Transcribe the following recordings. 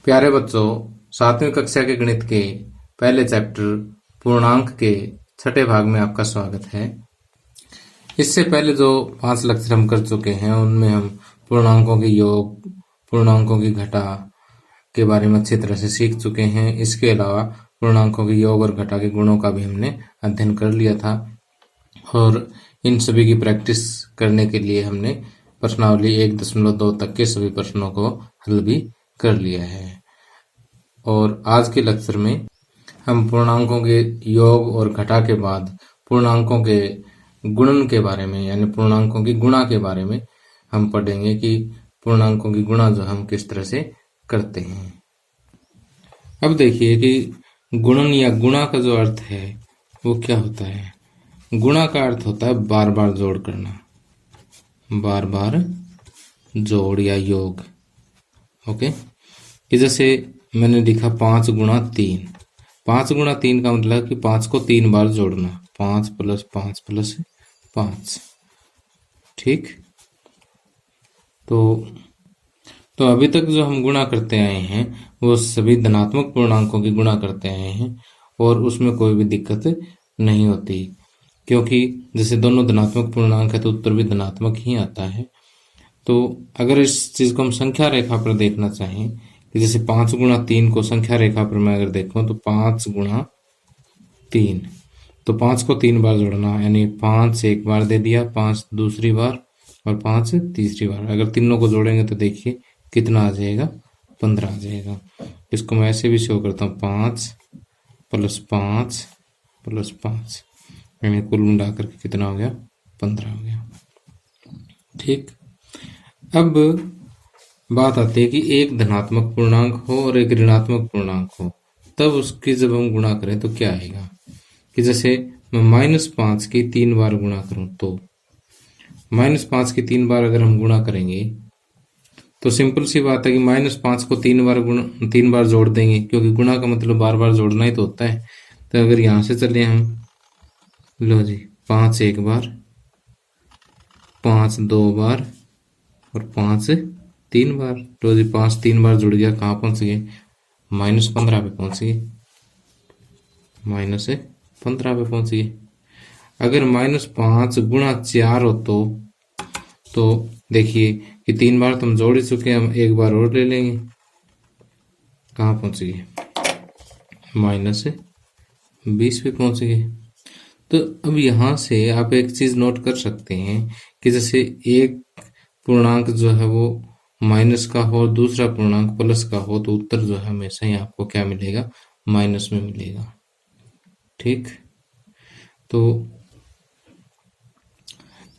प्यारे बच्चों, 7वीं कक्षा के गणित के पहले चैप्टर पूर्णांक के छठे भाग में आपका स्वागत है। इससे पहले जो 5 लेक्चर हम कर चुके हैं उनमें हम पूर्णांकों के योग, पूर्णांकों की घटा के बारे में अच्छी तरह से सीख चुके हैं। इसके अलावा पूर्णांकों के योग और घटा के गुणों का भी हमने अध्ययन कर लिया था और इन सभी की प्रैक्टिस करने के लिए हमने प्रश्नावली 1.2 तक के सभी प्रश्नों को हल भी कर लिया है। और आज के लेक्चर में हम पूर्णांकों के योग और घटा के बाद पूर्णांकों के गुणन के बारे में यानी पूर्णांकों की गुणा के बारे में हम पढ़ेंगे कि पूर्णांकों की गुणा जो हम किस तरह से करते हैं। अब देखिए कि गुणन या गुणा का जो अर्थ है वो क्या होता है। गुणा का अर्थ होता है बार बार जोड़ करना, बार बार जोड़ या योग। ओके, कि जैसे मैंने लिखा 5 गुणा 3। 5 गुणा 3 का मतलब कि 5 को 3 बार जोड़ना, 5 + 5 + 5। ठीक, तो अभी तक जो हम गुणा करते आए हैं वो सभी धनात्मक पूर्णांकों की गुणा करते आए हैं और उसमें कोई भी दिक्कत नहीं होती, क्योंकि जैसे दोनों धनात्मक पूर्णांक है तो उत्तर भी धनात्मक ही आता है। तो अगर इस चीज को हम संख्या रेखा पर देखना चाहें कि जैसे 5 गुणा 3 को संख्या रेखा पर मैं अगर देखूं तो 5 गुणा 3, तो 5 को 3 बार जोड़ना, यानी 5 एक बार दे दिया, 5 दूसरी बार और 5 तीसरी बार। अगर तीनों को जोड़ेंगे तो देखिए कितना आ जाएगा, 15 आ जाएगा। इसको मैं ऐसे भी शो करता हूँ, 5 + 5 + 5, यानी कुल मिला करके कितना हो गया, 15 हो गया। ठीक, अब बात आती है कि एक धनात्मक पूर्णांक हो और एक ऋणात्मक पूर्णांक हो, तब उसकी जब हम गुणा करें तो क्या आएगा। कि जैसे मैं -5 की 3 बार गुणा करूं तो -5 की 3 बार अगर हम गुणा करेंगे तो सिंपल सी बात है कि -5 को 3 बार जोड़ देंगे, क्योंकि गुणा का मतलब बार बार जोड़ना ही तो होता है। तो अगर यहां से चले हम, लो जी, 5 एक बार, 5 2 बार और 5 3 बार। तो जी 5 3 बार जुड़ गया, कहाँ पहुंच गए, -15 पे पहुंच गए, -15 पे पहुंच गए। अगर -5 गुणा 4 हो तो देखिए कि 3 बार तो हम जोड़ ही चुके हैं, हम एक बार और ले लेंगे, कहाँ पहुंच गए, -20 पे पहुंच गए। तो अब यहां से आप एक चीज नोट कर सकते हैं कि जैसे एक पूर्णांक जो है वो माइनस का हो और दूसरा पूर्णांक प्लस का हो तो उत्तर जो है हमेशा ही आपको क्या मिलेगा, माइनस में मिलेगा। ठीक, तो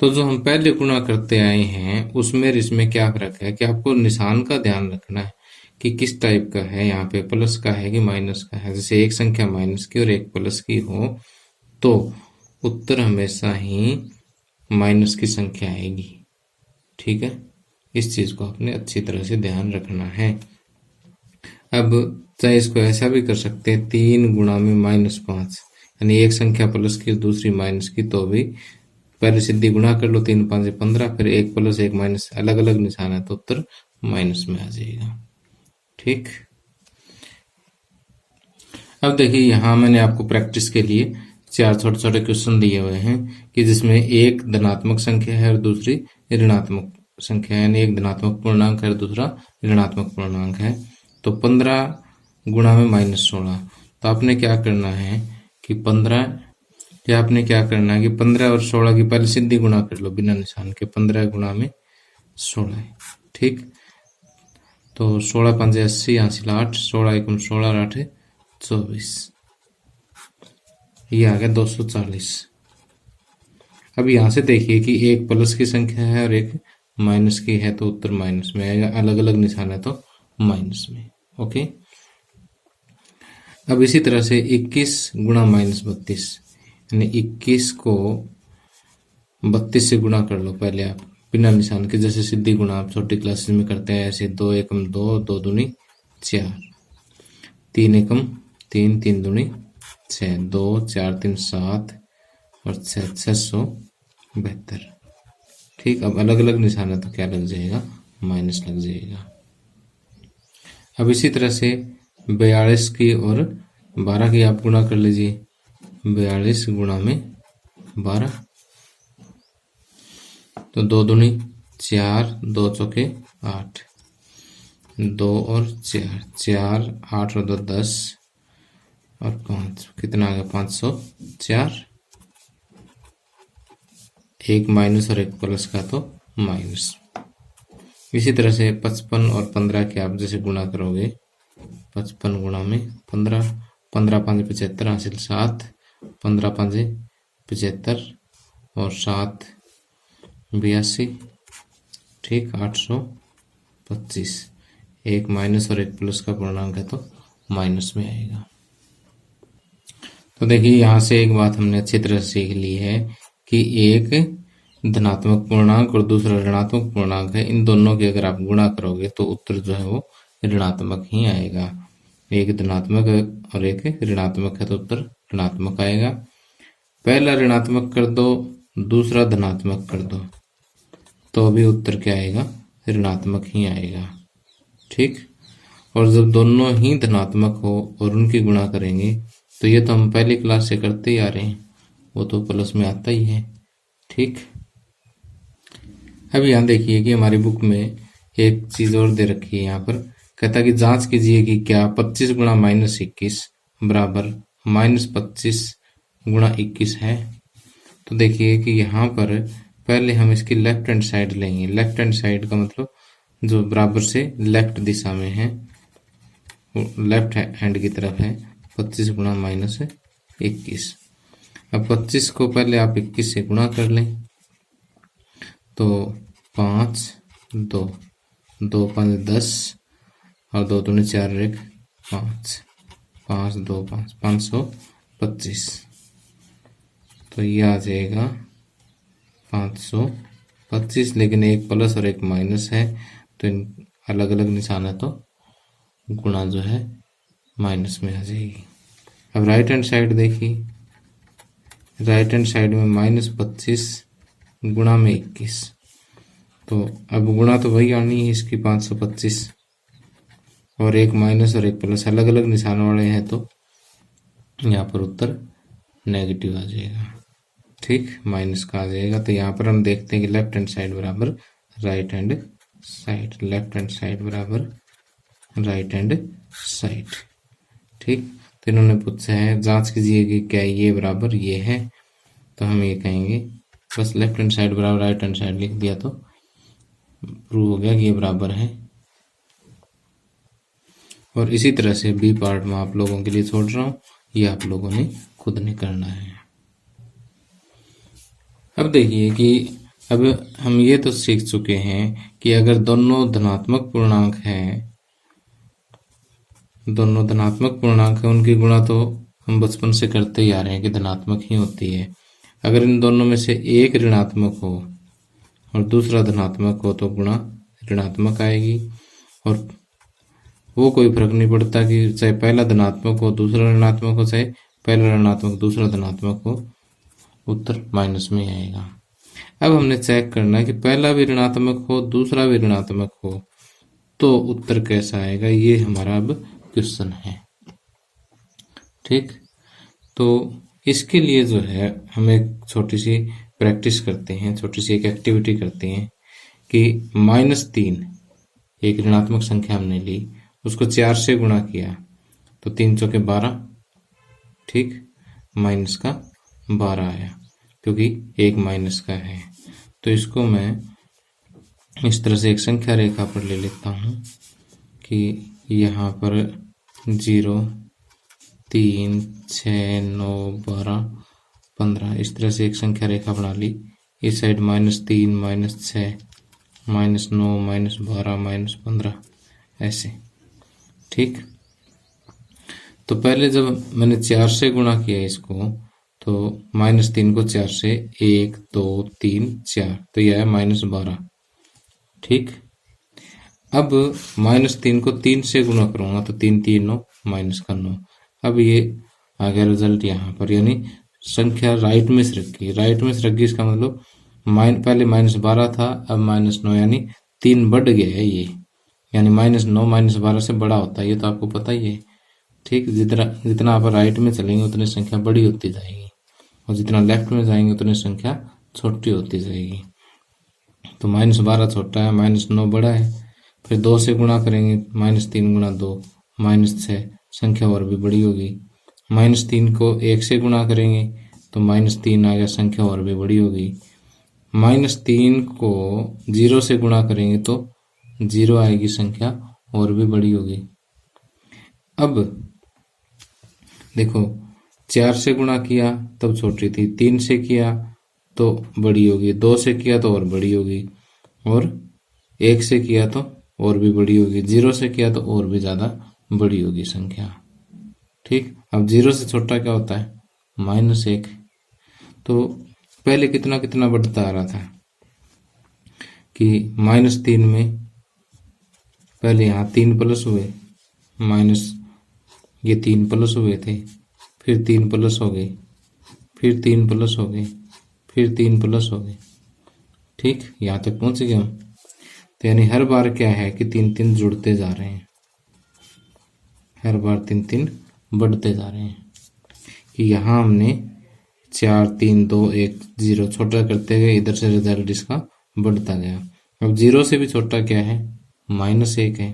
जो हम पहले गुणा करते आए हैं उसमें इसमें क्या फर्क है कि आपको निशान का ध्यान रखना है कि किस टाइप का है, यहाँ पे प्लस का है कि माइनस का है। जैसे एक संख्या माइनस की और एक प्लस की हो तो उत्तर हमेशा ही माइनस की संख्या आएगी। ठीक है, इस चीज को आपने अच्छी तरह से ध्यान रखना है। अब चाहे इसको ऐसा भी कर सकते हैं, 3 गुणा में -5, यानी एक संख्या प्लस की दूसरी माइनस की, तो भी पहले सीधी गुणा कर लो, 3 5 15, फिर 1 प्लस 1 माइनस, अलग अलग निशान है तो उत्तर माइनस में आ जाएगा। ठीक, अब देखिए यहाँ मैंने आपको प्रैक्टिस के लिए 4 छोटे छोटे क्वेश्चन दिए हुए हैं कि जिसमें एक धनात्मक संख्या है और दूसरी ऋणात्मक संख्या है, यानी एक धनात्मक पूर्णांक है और दूसरा ऋणात्मक पूर्णांक है। तो 15 गुणा में -16, तो आपने क्या करना है कि 15 और 16 की पहले सीधी गुणा कर लो बिना निशान के, 15 गुणा में 16। ठीक, तो 16 5 80, यहाँ से 8, 16 1 16 8 24, ये आ गया 240। अब यहां से देखिए कि एक प्लस की संख्या है और एक माइनस की है तो उत्तर माइनस में आएगा, अलग अलग निशान है तो माइनस में। ओके, अब इसी तरह से 21 गुणा -32, यानी 21 को 32 से गुणा कर लो पहले आप बिना निशान के, जैसे सीधी गुणा आप छोटी क्लासेस में करते हैं ऐसे, 2 एकम 2, 2 दूनी 4, 3 एकम 3, 3 दूनी 6, 2 4 3 7 और 672। ठीक, अब अलग अलग निशान है तो क्या लग जाएगा, माइनस लग जाएगा। अब इसी तरह से 42 की और 12 की आप गुणा कर लीजिए। 42 गुणा में 12, तो 2 दूनी 4, 2 चौके 8, 2 और 4, 4, 8 और 2 10 और 5, कितना आ गया 504। एक माइनस और एक प्लस का तो माइनस। इसी तरह से 55 और 15 के आप जैसे गुणा करोगे, 55 गुणा में 15, 15 5 75 हासिल 7, 15 5 75 और 7 82, ठीक 825। एक माइनस और एक प्लस का पूर्णांक है तो माइनस में आएगा। तो देखिए यहाँ से एक बात हमने अच्छी तरह से सीख ली है कि एक धनात्मक पूर्णांक और दूसरा ऋणात्मक पूर्णांक है, इन दोनों के अगर आप गुणा करोगे तो उत्तर जो है वो ऋणात्मक ही आएगा। एक धनात्मक और एक ऋणात्मक है तो उत्तर ऋणात्मक आएगा। पहला ऋणात्मक कर दो, दूसरा धनात्मक कर दो, तो भी उत्तर क्या आएगा, ऋणात्मक ही आएगा। ठीक, और जब दोनों ही धनात्मक हो और उनकी गुणा करेंगे तो ये तो हम पहली क्लास से करते ही आ रहे हैं, वो तो प्लस में आता ही है। ठीक, अब यहाँ देखिए कि हमारी बुक में एक चीज और दे रखी है। यहाँ पर कहता है कि जांच कीजिए कि क्या 25 गुणा -21 बराबर -25 गुणा 21 है। तो देखिए कि यहाँ पर पहले हम इसकी लेफ्ट हैंड साइड लेंगे। लेफ्ट हैंड साइड का मतलब जो बराबर से लेफ्ट दिशा में है, लेफ्ट हैंड की तरफ है। 25 गुणा -21। अब 25 को पहले आप 21 से गुणा कर लें तो 5 2 2 5 10 और 2 दूनी 4 1 5 5 2 5 525। तो ये आ जाएगा 525, लेकिन एक प्लस और एक माइनस है तो अलग अलग निशान है तो गुणा जो है माइनस में आ जाएगी। अब राइट हैंड साइड देखिए, राइट हैंड साइड में -25 गुणा में 21, तो अब गुणा तो वही आनी है इसकी 525, और एक माइनस और एक प्लस अलग अलग निशान वाले हैं तो यहाँ पर उत्तर नेगेटिव आ जाएगा। ठीक, माइनस का आ जाएगा। तो यहाँ पर हम देखते हैं कि लेफ्ट हैंड साइड बराबर right hand side, left hand side बराबर राइट हैंड साइड। ठीक, तो इन्होंने पूछा है जांच कीजिए कि क्या ये बराबर ये है, तो हम ये कहेंगे बस लेफ्ट हैंड साइड बराबर राइट हैंड साइड लिख दिया तो प्रूव हो गया कि ये बराबर है। और इसी तरह से बी पार्ट में आप लोगों के लिए छोड़ रहा हूं, ये आप लोगों ने खुद ने करना है। अब देखिए कि अब हम ये तो सीख चुके हैं कि अगर दोनों धनात्मक पूर्णांक हैं, दोनों धनात्मक पूर्णांक है, उनकी गुणा तो हम बचपन से करते ही आ रहे हैं कि धनात्मक ही होती है। अगर इन दोनों में से एक ऋणात्मक हो और दूसरा धनात्मक हो तो गुणा ऋणात्मक आएगी। और वो कोई फर्क नहीं पड़ता कि चाहे पहला धनात्मक हो दूसरा ऋणात्मक हो, चाहे पहला ऋणात्मक दूसरा धनात्मक हो, उत्तर माइनस में आएगा। अब हमने चेक करना है कि पहला भी ऋणात्मक हो दूसरा भी ऋणात्मक हो तो उत्तर कैसा आएगा, ये हमारा अब क्वेश्चन है। ठीक, तो इसके लिए जो है हम एक छोटी सी प्रैक्टिस करते हैं, छोटी सी एक एक्टिविटी करते हैं कि -3 एक ऋणात्मक संख्या हमने ली, उसको 4 से गुणा किया तो 3 चौके 12, ठीक, माइनस का 12 आया क्योंकि एक माइनस का है। तो इसको मैं इस तरह से एक संख्या रेखा पर ले लेता हूं कि यहाँ पर 0 3 6 9 12 15 इस तरह से एक संख्या रेखा बना ली। इस साइड -3 -6 -9 -12 -15 ऐसे। ठीक, तो पहले जब मैंने 4 से गुणा किया इसको तो -3 को 4 से 1 2 3 4 तो यह है -12। ठीक, अब -3 को 3 से गुणा करूंगा तो 3 3 9 माइनस का 9। अब ये आ गया रिजल्ट यहाँ पर, यानी संख्या राइट में से रखी, राइट में से रखी इसका मतलब पहले -12 था अब -9, यानी 3 बढ़ गया है ये, यानी -9 -12 से बड़ा होता है, ये तो आपको पता ही है। ठीक, जितना जितना आप राइट में चलेंगे उतनी संख्या बड़ी होती जाएगी, और जितना लेफ्ट में जाएंगे उतनी संख्या छोटी होती जाएगी। तो -12 छोटा है, -9 बड़ा है। फिर 2 से गुणा करेंगे, -3 गुणा 2 -6, संख्या और भी बड़ी होगी। -3 को 1 से गुणा करेंगे तो -3 आ गया, संख्या और भी बड़ी होगी। -3 को 0 से गुणा करेंगे तो 0 आएगी, संख्या और भी बड़ी होगी। अब देखो, 4 से गुणा किया तब छोटी थी, 3 से किया तो बड़ी होगी, 2 से किया तो और बड़ी होगी, और 1 से किया तो और भी बड़ी होगी, 0 से किया तो और भी ज़्यादा बड़ी होगी संख्या। ठीक, अब 0 से छोटा क्या होता है? -1। तो पहले कितना कितना बढ़ता आ रहा था कि -3 में पहले यहाँ 3 प्लस हुए, माइनस ये 3 प्लस हुए थे, फिर 3 प्लस हो गए, फिर 3 प्लस हो गए, फिर 3 प्लस हो गए। ठीक, यहाँ तक पहुँच गए हम। तो यानी हर बार क्या है कि 3 जुड़ते जा रहे हैं, हर बार 3 बढ़ते जा रहे हैं। कि यहाँ हमने 4 3 2 1 0 छोटा करते गए, इधर से रिजल्ट इसका बढ़ता गया। अब 0 से भी छोटा क्या है? -1 है।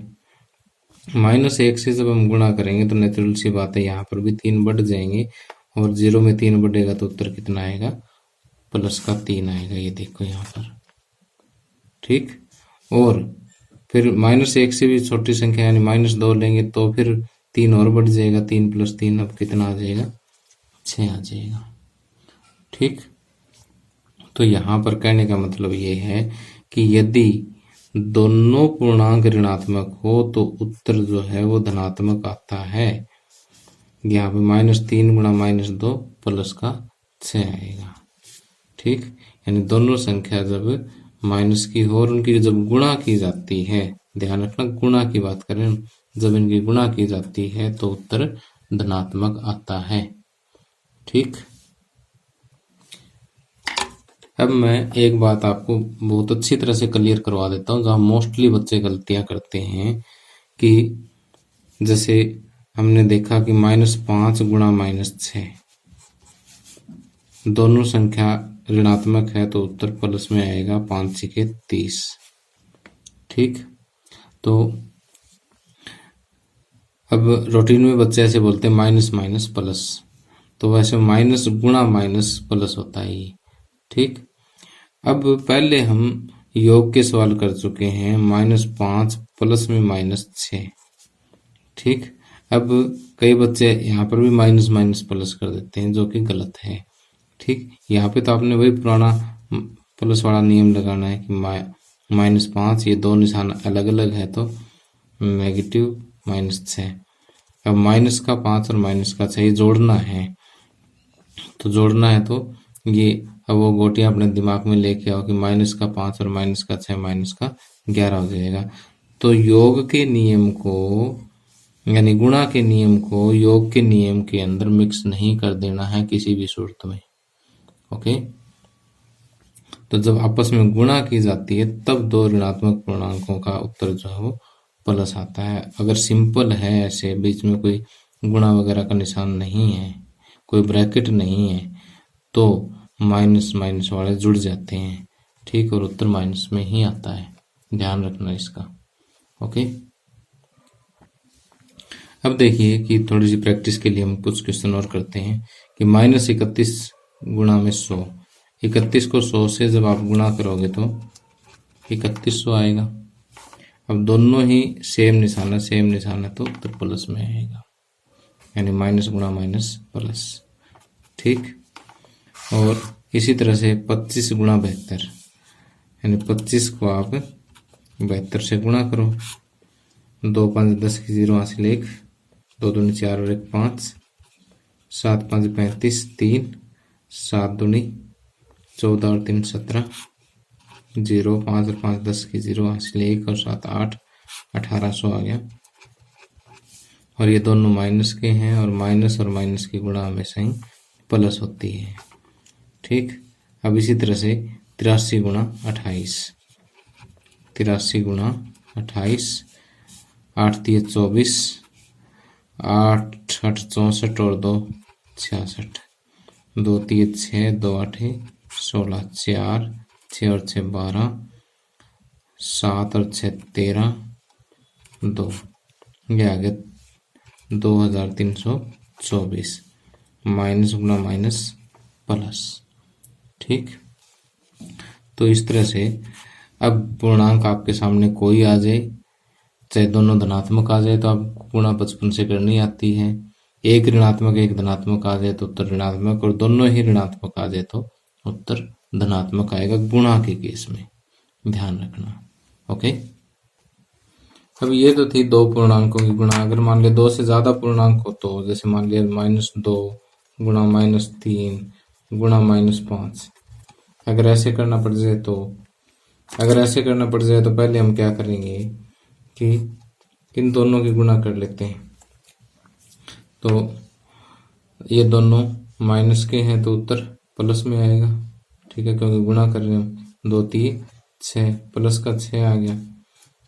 -1 से जब हम गुणा करेंगे तो नेचुरल सी बात है, यहाँ पर भी 3 बढ़ जाएंगे, और 0 में 3 बढ़ेगा तो उत्तर कितना आएगा? +3 आएगा। ये देखो यहाँ पर। ठीक, और फिर -1 से भी छोटी संख्या यानी -2 लेंगे तो फिर 3 और बढ़ जाएगा, 3 + 3 अब कितना आ जाएगा? 6 आ जाएगा। ठीक, तो यहाँ पर कहने का मतलब ये है कि यदि दोनों पूर्णांक ऋणात्मक हो तो उत्तर जो है वो धनात्मक आता है। यहाँ पे -3 गुणा -2 +6 आएगा। ठीक, यानी दोनों संख्या जब माइनस की हो और उनकी जब गुणा की जाती है, ध्यान रखना गुणा की बात करें, जब इनकी गुणा की जाती है तो उत्तर धनात्मक आता है। ठीक, अब मैं एक बात आपको बहुत अच्छी तरह से क्लियर करवा देता हूँ, जहाँ मोस्टली बच्चे गलतियाँ करते हैं कि जैसे हमने देखा कि -5 गुणा -6 दोनों संख्या ऋणात्मक है तो उत्तर प्लस में आएगा, 5 × 30। ठीक, तो अब रूटीन में बच्चे ऐसे बोलते हैं माइनस माइनस प्लस, तो वैसे माइनस गुणा माइनस प्लस होता है ये। ठीक, अब पहले हम योग के सवाल कर चुके हैं, -5 प्लस में -6। ठीक, अब कई बच्चे यहाँ पर भी माइनस माइनस प्लस कर देते हैं, जो कि गलत है। ठीक, यहाँ पे तो आपने वही पुराना प्लस वाला नियम लगाना है कि -5, ये दो निशान अलग अलग है तो नेगेटिव -6। अब माइनस का 5 और माइनस का 6 जोड़ना है, तो जोड़ना है तो ये अब वो गोटियां अपने दिमाग में लेके आओ कि -5 और -6 -11 हो जाएगा। तो योग के नियम को यानी गुणा के नियम को योग के नियम के अंदर मिक्स नहीं कर देना है किसी भी सूरत में। ओके, तो जब आपस में गुणा की जाती है तब दो ऋणात्मक पूर्णांकों का उत्तर जो है वो प्लस आता है। अगर सिंपल है, ऐसे बीच में कोई गुणा वगैरह का निशान नहीं है, कोई ब्रैकेट नहीं है, तो माइनस माइनस वाले जुड़ जाते हैं। ठीक, और उत्तर माइनस में ही आता है, ध्यान रखना इसका। ओके, अब देखिए कि थोड़ी सी प्रैक्टिस के लिए हम कुछ क्वेश्चन और करते हैं कि -31 गुणा में 100, 31 को 100 से जब आप गुणा करोगे तो 3100 आएगा। अब दोनों ही सेम निशान है तो उत्तर प्लस में आएगा, यानी माइनस गुणा माइनस प्लस। ठीक, और इसी तरह से 25 गुणा 72, यानी 25 को आप 72 से गुणा करो, 2 5 10 की 0 हासिल 1, 2 दूनी 4 और 1 5, 7 5 35, 3 7 दूनी 14 और 3 17, 0 5 और 5 10 की 0 हासिल 1 और 7 8, 1800 आ गया। और ये दोनों माइनस के हैं, और माइनस की गुणा हमेशा ही प्लस होती है। ठीक, अब इसी तरह से 83 गुणा 28, 83 गुणा 28, 8 3 24, 8 8 64 और 2 66, 2 3 6, 2 8 16, 4 6 और 6 12, 7 और 6 13, 2, ये आ गया 2324, माइनस गुना माइनस प्लस। ठीक, तो इस तरह से अब पूर्णांक आपके सामने कोई आ जाए, चाहे दोनों धनात्मक आ जाए तो आपको गुणा 55 से करनी आती है। एक ऋणात्मक एक धनात्मक आ जाए तो उत्तर ऋणात्मक, और दोनों ही ऋणात्मक आ जाए तो उत्तर धनात्मक आएगा गुणा के केस में, ध्यान रखना। ओके, अब ये तो थी दो पूर्णांकों की गुणा। अगर मान लिया दो से ज्यादा पूर्णांक हो तो, जैसे मान लिया -2 गुणा -3 गुणा -5, अगर ऐसे करना पड़ जाए तो पहले हम क्या करेंगे कि इन दोनों की गुणा कर लेते हैं। तो ये दोनों माइनस के हैं तो उत्तर प्लस में आएगा। ठीक है, क्योंकि गुणा कर रहे हैं, 2 3 6, प्लस का 6 आ गया,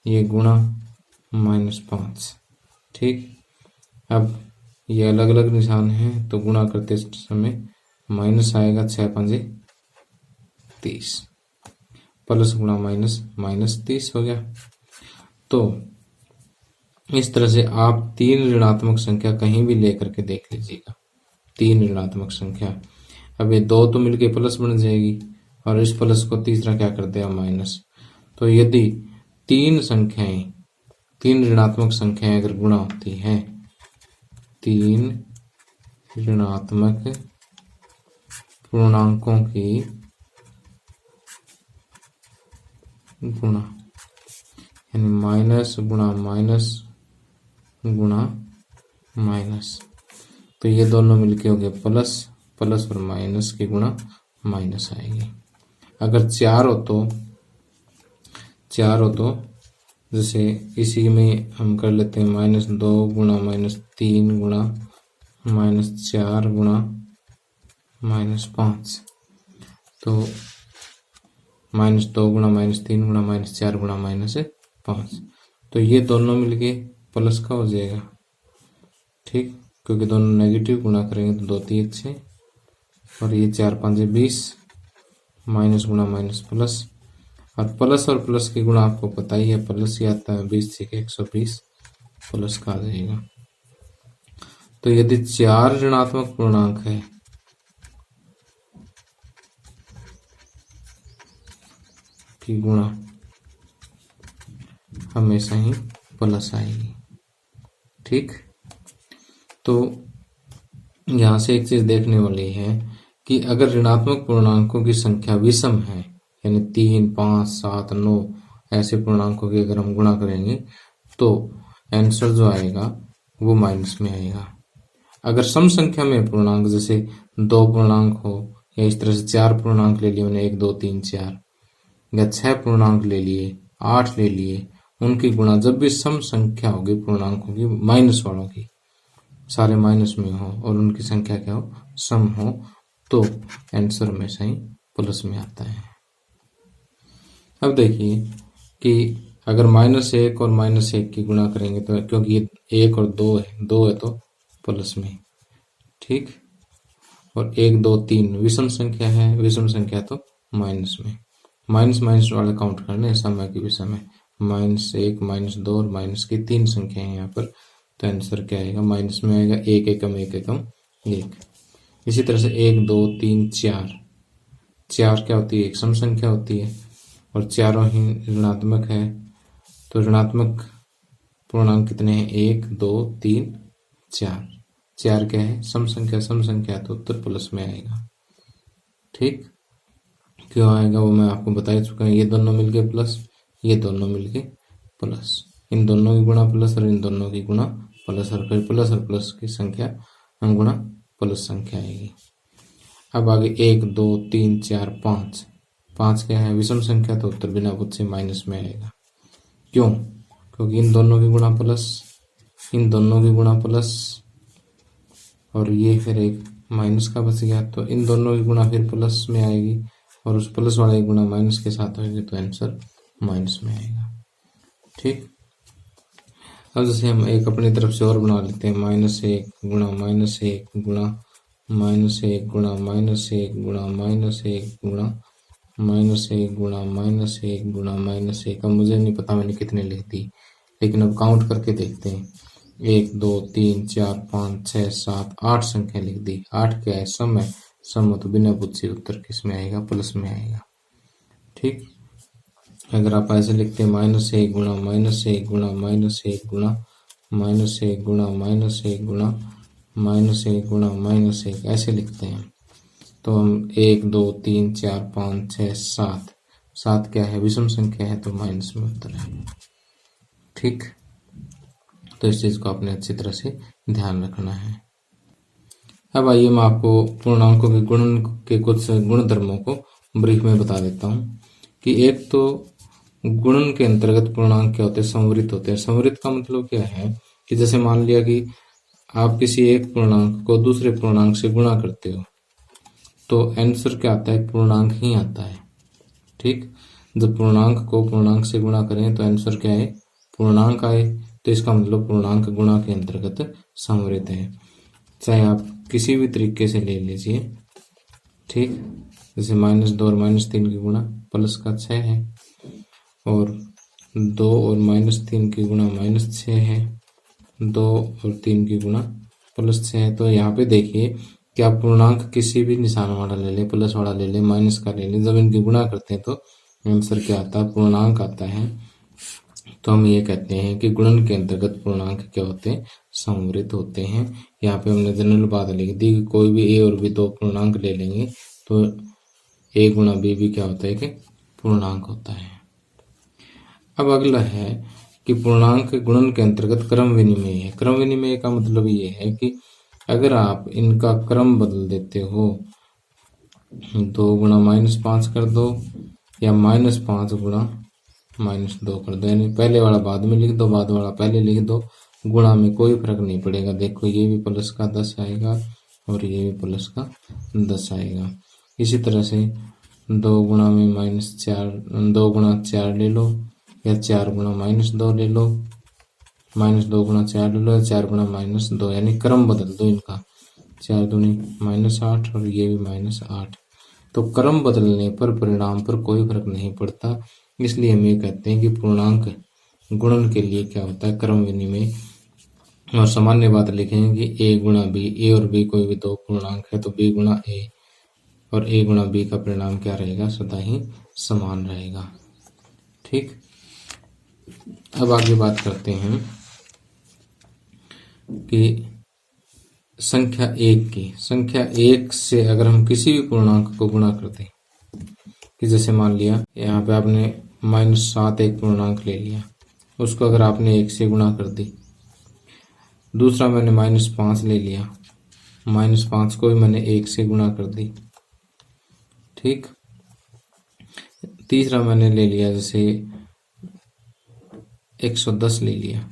ये गुणा -5। ठीक, अब ये अलग अलग निशान हैं तो गुणा करते समय माइनस आएगा, 6 5 30, प्लस गुणा माइनस -30 हो गया। तो इस तरह से आप 3 ऋणात्मक संख्या कहीं भी लेकर के देख लीजिएगा, 3 ऋणात्मक संख्या, अब ये 2 तो मिलके प्लस बन जाएगी और इस प्लस को तीसरा क्या कर देगा माइनस। तो यदि 3 ऋणात्मक संख्याएं अगर गुणा होती हैं, 3 ऋणात्मक पूर्णांकों की गुणा, यानी माइनस गुणा माइनस गुणा माइनस, तो ये दोनों मिलके हो गए प्लस, प्लस और माइनस की गुणा माइनस आएगी। अगर 4 हो तो जैसे इसी में हम कर लेते हैं -2 गुणा -3 गुणा -4 गुणा -5, तो -2 गुणा -3 गुणा -4 गुणा -5, तो ये दोनों मिलके प्लस का हो जाएगा। ठीक, क्योंकि दोनों नेगेटिव गुणा करेंगे तो 2 3 6, और ये 4 5 20, माइनस गुणा माइनस प्लस, और प्लस की गुणा आपको पता ही है, प्लस ही आता है, 20 6 120, प्लस का आ जाएगा। तो यदि 4 ऋणात्मक पूर्णांक है की गुणा हमेशा ही प्लस आएगी। ठीक, तो यहां से एक चीज देखने वाली है कि अगर ऋणात्मक पूर्णांकों की संख्या विषम है, यानी 3 5 7 9 ऐसे पूर्णांकों की अगर हम गुणा करेंगे तो आंसर जो आएगा वो माइनस में आएगा। अगर सम संख्या में पूर्णांक, जैसे 2 पूर्णांक हो, या इस तरह से 4 पूर्णांक ले लिए उन्हें 1 2 3 4, या 6 पूर्णांक ले लिए, 8 ले लिए, उनकी गुणा जब भी सम संख्या होगी पूर्णांकों की, माइनस वालों की, सारे माइनस में हो और उनकी संख्या क्या हो, सम हो, तो आंसर हमेशा ही प्लस में आता है। अब देखिए कि अगर -1 और -1 की गुणा करेंगे तो, क्योंकि ये 1 और 2 है तो प्लस में। ठीक, और 1 2 3 विषम संख्या है, विषम संख्या तो माइनस में, माइनस माइनस वाले काउंट करने, समय की विषम है, -1 -2 और माइनस की 3 संख्या है यहाँ पर, तो आंसर क्या आएगा, माइनस में आएगा, 1 एकम 1 एकम 1। इसी तरह से 1 2 3 4 क्या होती है, एक सम संख्या होती है, और चारों ही ऋणात्मक है, तो ऋणात्मक पूर्णांक कितने हैं, 1 2 3 4, 4 क्या है, सम संख्या, तो उत्तर प्लस में आएगा। ठीक, क्यों आएगा वो मैं आपको बता चुका हूँ, ये दोनों मिलके प्लस, ये दोनों मिलके प्लस, इन दोनों की गुणा प्लस और इन दोनों की गुणा प्लस, और फिर प्लस और प्लस की संख्या गुणा प्लस संख्या आएगी। अब आगे 1 2 3 4 5, 5 क्या है, विषम संख्या, तो उत्तर बिना पूछे माइनस में आएगा। क्यों, क्योंकि इन दोनों की गुणा प्लस, इन दोनों की गुणा प्लस, और ये फिर एक माइनस का बच गया, तो इन दोनों की गुणा फिर प्लस में आएगी, और उस प्लस वाले की गुणा माइनस के साथ होगी, तो आंसर माइनस में आएगा। ठीक, अब जैसे हम एक अपनी तरफ से और बना लेते हैं, -1 गुणा -1 गुणा -1 गुणा -1 गुणा -1 गुणा -1 गुणा -1 गुणा -1। अब मुझे नहीं पता मैंने कितने लिख दी, लेकिन अब काउंट करके देखते हैं। 1 2 3 4 5 6 7 8 संख्या लिख दी। 8 क्या है? सम है। सम तो बिना पूछे उत्तर किस में आएगा? प्लस में आएगा। ठीक। अगर आप ऐसे लिखते हैं -1 गुणा -1 गुणा -1 गुणा -1 गुणा -1 गुणा -1 गुणा -1 ऐसे लिखते हैं, तो हम 1 2 3 4 5 6 7 7 क्या है? विषम संख्या है, तो माइनस में उत्तर है। ठीक। तो इस चीज को आपने अच्छी तरह से ध्यान रखना है। अब आइए मैं आपको पूर्णांकों के गुणन के कुछ गुणधर्मों को ब्रीफ में बता देता हूँ। कि एक तो गुणन के अंतर्गत पूर्णांक क्या होते हैं? संवृत होते हैं। संवृत का मतलब क्या है? कि जैसे मान लिया कि आप किसी एक पूर्णांक को दूसरे पूर्णांक से गुणा करते हो, तो आंसर क्या आता है? पूर्णांक ही आता है। ठीक। जब पूर्णांक को पूर्णांक से गुणा करें तो आंसर क्या है? पूर्णांक आए, तो इसका मतलब पूर्णांक गुणा के अंतर्गत संवृत है। चाहे आप किसी भी तरीके से ले लीजिए। ठीक। जैसे -2 और -3 की गुणा प्लस का 6 है, और 2 और -3 की गुणा -6 है, 2 और 3 की गुणा +6 है। तो यहाँ पे देखिए कि आप पूर्णांक किसी भी निशान वाला ले लें, प्लस वाला ले लें, माइनस का ले लें, जब इनकी गुणा करते हैं तो आंसर क्या आता है? पूर्णांक आता है। तो हम ये कहते हैं कि गुणन के अंतर्गत पूर्णांक क्या होते हैं? संवृत होते हैं। यहाँ पे हमने जनरल बात लिख दी कि कोई भी ए और बी दो पूर्णांक ले लेंगे तो ए गुणा बी भी क्या होता है? कि पूर्णांक होता है। अब अगला है कि पूर्णांक गुणन के अंतर्गत क्रम विनिमय है। क्रम विनिमय का मतलब ये है कि अगर आप इनका क्रम बदल देते हो, 2 गुणा -5 कर दो या -5 गुणा -2 कर दो, यानी पहले वाला बाद में लिख दो, बाद वाला पहले लिख दो, गुणा में कोई फर्क नहीं पड़ेगा। देखो ये भी प्लस का 10 आएगा और ये भी प्लस का 10 आएगा। इसी तरह से 2 गुणा में -4, 2 गुणा 4 ले लो या 4 गुणा -2 ले लो, -2 गुणा 4 ले लो या 4 गुणा -2, यानी क्रम बदल दो इनका। 4 दूनी -8 और ये भी -8। तो क्रम बदलने पर परिणाम पर कोई फर्क नहीं पड़ता। इसलिए हम ये कहते हैं कि पूर्णांक गुणन के लिए क्या होता है? क्रम विनिमय। और सामान्य बात लिखेंगे कि ए गुणा बी, ए और बी कोई भी दो पूर्णांक है तो बी गुणा ए और ए गुणा बी का परिणाम क्या रहेगा? सदा ही समान रहेगा। ठीक। अब आगे बात करते हैं कि संख्या 1 की। संख्या 1 से अगर हम किसी भी पूर्णांक को गुणा करते हैं, कि जैसे मान लिया यहाँ पे आपने -7 एक पूर्णांक ले लिया, उसको अगर आपने 1 से गुणा कर दी। दूसरा मैंने -5 ले लिया, -5 को भी मैंने 1 से गुणा कर दी। ठीक। तीसरा मैंने ले लिया जैसे 110 ले लिया,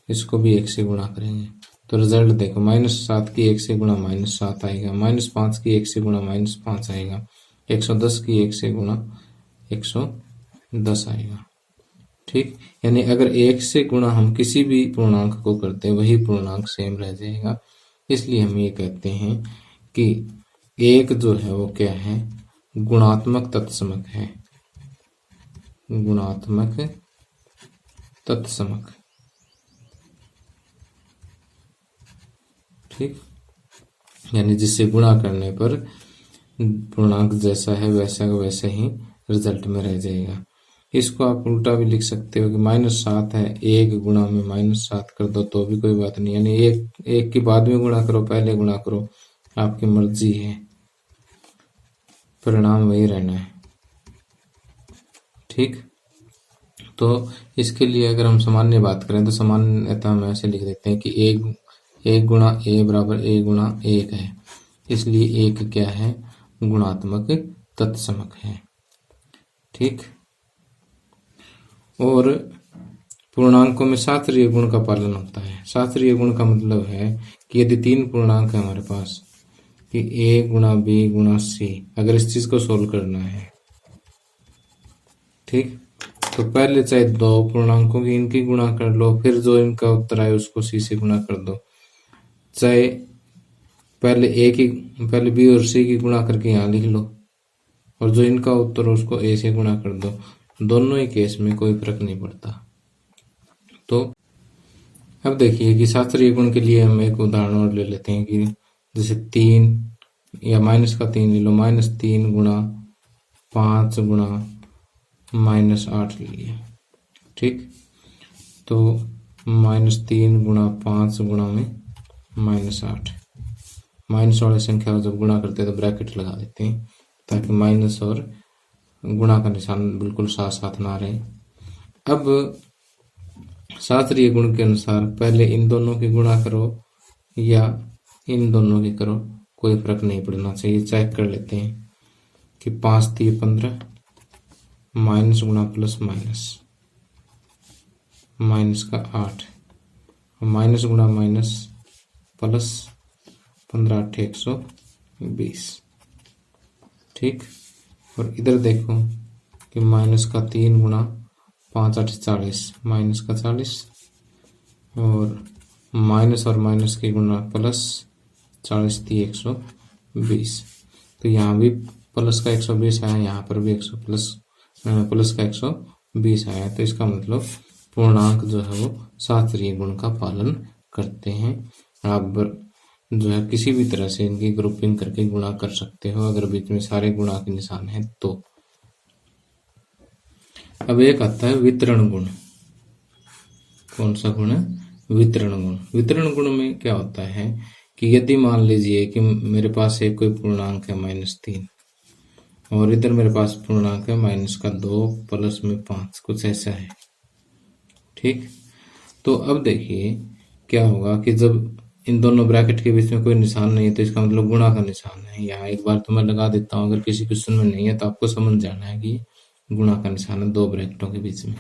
इसको भी 1 से गुणा करेंगे तो रिजल्ट देखो, -7 की 1 से गुणा -7 आएगा, -5 की 1 से गुणा -5 आएगा, 110 की 1 से गुणा 110 आएगा। ठीक। यानी अगर 1 से गुणा हम किसी भी पूर्णांक को करते हैं, वही पूर्णांक सेम रह जाएगा। इसलिए हम ये कहते हैं कि 1 जो है वो क्या है? गुणात्मक तत्समक है। गुणात्मक तत्समक। ठीक। यानी जिससे गुणा करने पर पूर्णांक जैसा है वैसा वैसे ही रिजल्ट में रह जाएगा। इसको आप उल्टा भी लिख सकते हो कि -7 है, 1 गुणा में -7 कर दो तो भी कोई बात नहीं, यानी एक की बाद में गुणा करो, पहले गुणा करो, आपकी मर्जी है, परिणाम वही रहना है। ठीक। तो इसके लिए अगर हम सामान्य बात करें तो सामान्यतः हम ऐसे लिख देते हैं कि 1 गुणा ए बराबर 1 गुणा 1 है। इसलिए 1 क्या है? गुणात्मक तत्समक है। ठीक। और पूर्णांकों में शास्त्रीय गुण का पालन होता है। शास्त्रीय गुण का मतलब है कि यदि 3 पूर्णांक है हमारे पास, कि a गुणा बी गुणा सी, अगर इस चीज को सोल्व करना है, ठीक, तो पहले चाहे दो पूर्णांकों की इनकी गुणा कर लो, फिर जो इनका उत्तर आए उसको सी से गुणा कर दो। चाहे पहले बी और सी की गुणा करके यहाँ लिख लो, और जो इनका उत्तर उसको ए से गुणा कर दो। दोनों ही केस में कोई फर्क नहीं पड़ता। तो अब देखिए कि शास्त्रीय गुण के लिए हम एक उदाहरण और ले लेते हैं कि जैसे 3 या -3 ले लो, -3 गुणा 5 गुणा -8 ले लिया। ठीक, तो -3 गुणा 5 गुणा में -8, माइनस वाली संख्या जब गुणा करते हैं तो ब्रैकेट लगा देते हैं ताकि माइनस और गुणा का निशान बिल्कुल साथ साथ ना रहे। अब शास्त्रीय गुण के अनुसार पहले इन दोनों की गुणा करो या इन दोनों की करो, कोई फर्क नहीं पड़ना चाहिए। चेक कर लेते हैं कि 5 3 15, माइनस गुणा प्लस माइनस, माइनस का 8, माइनस गुणा माइनस प्लस 15 8 120। ठीक, और इधर देखो कि माइनस का 3 गुणा 5 8 40, माइनस का 40, और माइनस और माइनस की गुणा प्लस 40 थी 120। तो यहाँ भी प्लस का 120 आया, यहाँ पर भी प्लस का 120 आया। तो इसका मतलब पूर्णांक जो है वो शास्त्रीय गुण का पालन करते हैं। आप जो है किसी भी तरह से इनकी ग्रुपिंग करके गुणा कर सकते हो अगर बीच में सारे गुणा के निशान हैं तो। अब एक आता है वितरण गुण। कौन सा गुण है? वितरण गुण। वितरण गुण में क्या होता है कि यदि मान लीजिए कि मेरे पास एक कोई पूर्णांक है -3 और इधर मेरे पास पूर्णांक है -2 प्लस में 5, कुछ ऐसा है। ठीक, तो अब देखिए क्या होगा कि जब इन दोनों ब्रैकेट के बीच में कोई निशान नहीं है तो इसका मतलब गुणा का निशान है। यहाँ एक बार तो मैं लगा देता हूँ, अगर किसी क्वेश्चन में नहीं है तो आपको समझ जाना है कि गुणा का निशान है। दो ब्रैकेटों के बीच में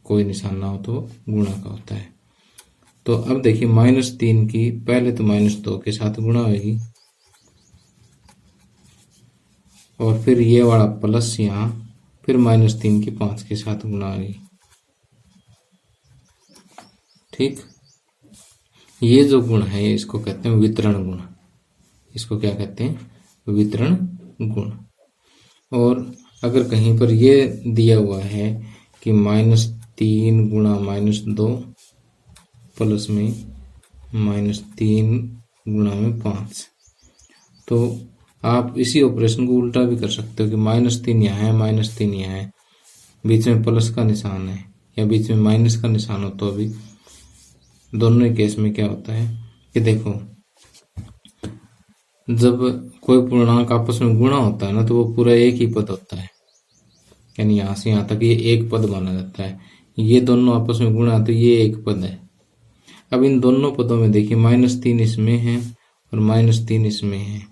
कोई निशान ना हो तो गुणा का होता है। तो अब देखिए -3 की पहले तो -2 के साथ गुणा होगी और फिर ये वाला प्लस यहाँ, फिर -3 की 5 के साथ गुणा होगी। ठीक, ये जो गुण है इसको कहते हैं वितरण गुण। इसको क्या कहते हैं? वितरण गुण। और अगर कहीं पर ये दिया हुआ है कि -3 गुणा -2 प्लस में -3 गुणा में 5, तो आप इसी ऑपरेशन को उल्टा भी कर सकते हो कि -3 यहाँ है, -3 यहाँ है, बीच में प्लस का निशान है या बीच में माइनस का निशान हो, तो अभी दोनों ही केस में क्या होता है कि देखो जब कोई पूर्णांक आपस में गुणा होता है ना तो वो पूरा एक ही पद होता है, यानी यहाँ से यहाँ तक ये एक पद माना जाता है। ये दोनों आपस में गुणा तो ये एक पद है। अब इन दोनों पदों में देखिए -3 इसमें है और -3 इसमें है,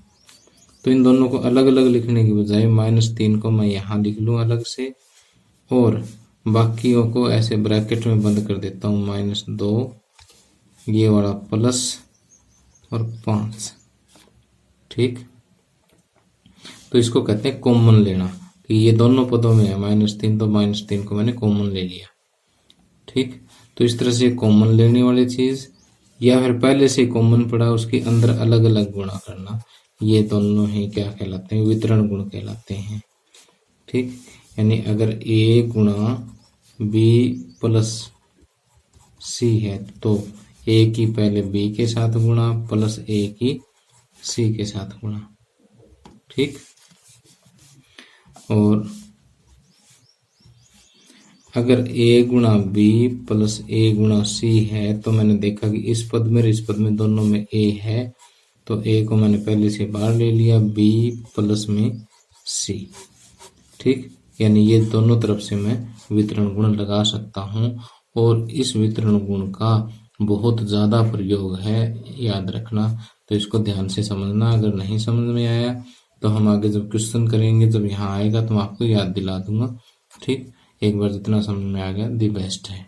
तो इन दोनों को अलग अलग लिखने की बजाय -3 को मैं यहाँ लिख लूँ अलग से और बाकियों को ऐसे ब्रैकेट में बंद कर देता हूँ, -2 ये वाला प्लस और 5। ठीक, तो इसको कहते हैं कॉमन लेना कि ये दोनों पदों में है -3, तो -3 को मैंने कॉमन ले लिया। ठीक, तो इस तरह से कॉमन लेने वाली चीज या फिर पहले से कॉमन पड़ा उसके अंदर अलग अलग गुणा करना, ये दोनों ही क्या कहलाते हैं? वितरण गुण कहलाते हैं। ठीक, यानी अगर a गुणा b प्लस c है तो a की पहले b के साथ गुणा प्लस a की c के साथ गुणा। ठीक, और अगर a गुणा b प्लस a गुणा c है तो मैंने देखा कि इस पद में और इस पद में दोनों में a है, तो a को मैंने पहले से बाहर ले लिया, b प्लस में c। ठीक, यानी ये दोनों तरफ से मैं वितरण गुण लगा सकता हूँ और इस वितरण गुण का बहुत ज़्यादा प्रयोग है, याद रखना। तो इसको ध्यान से समझना। अगर नहीं समझ में आया तो हम आगे जब क्वेश्चन करेंगे जब यहाँ आएगा तो मैं आपको याद दिला दूंगा। ठीक, एक बार जितना समझ में आ गया दी बेस्ट है।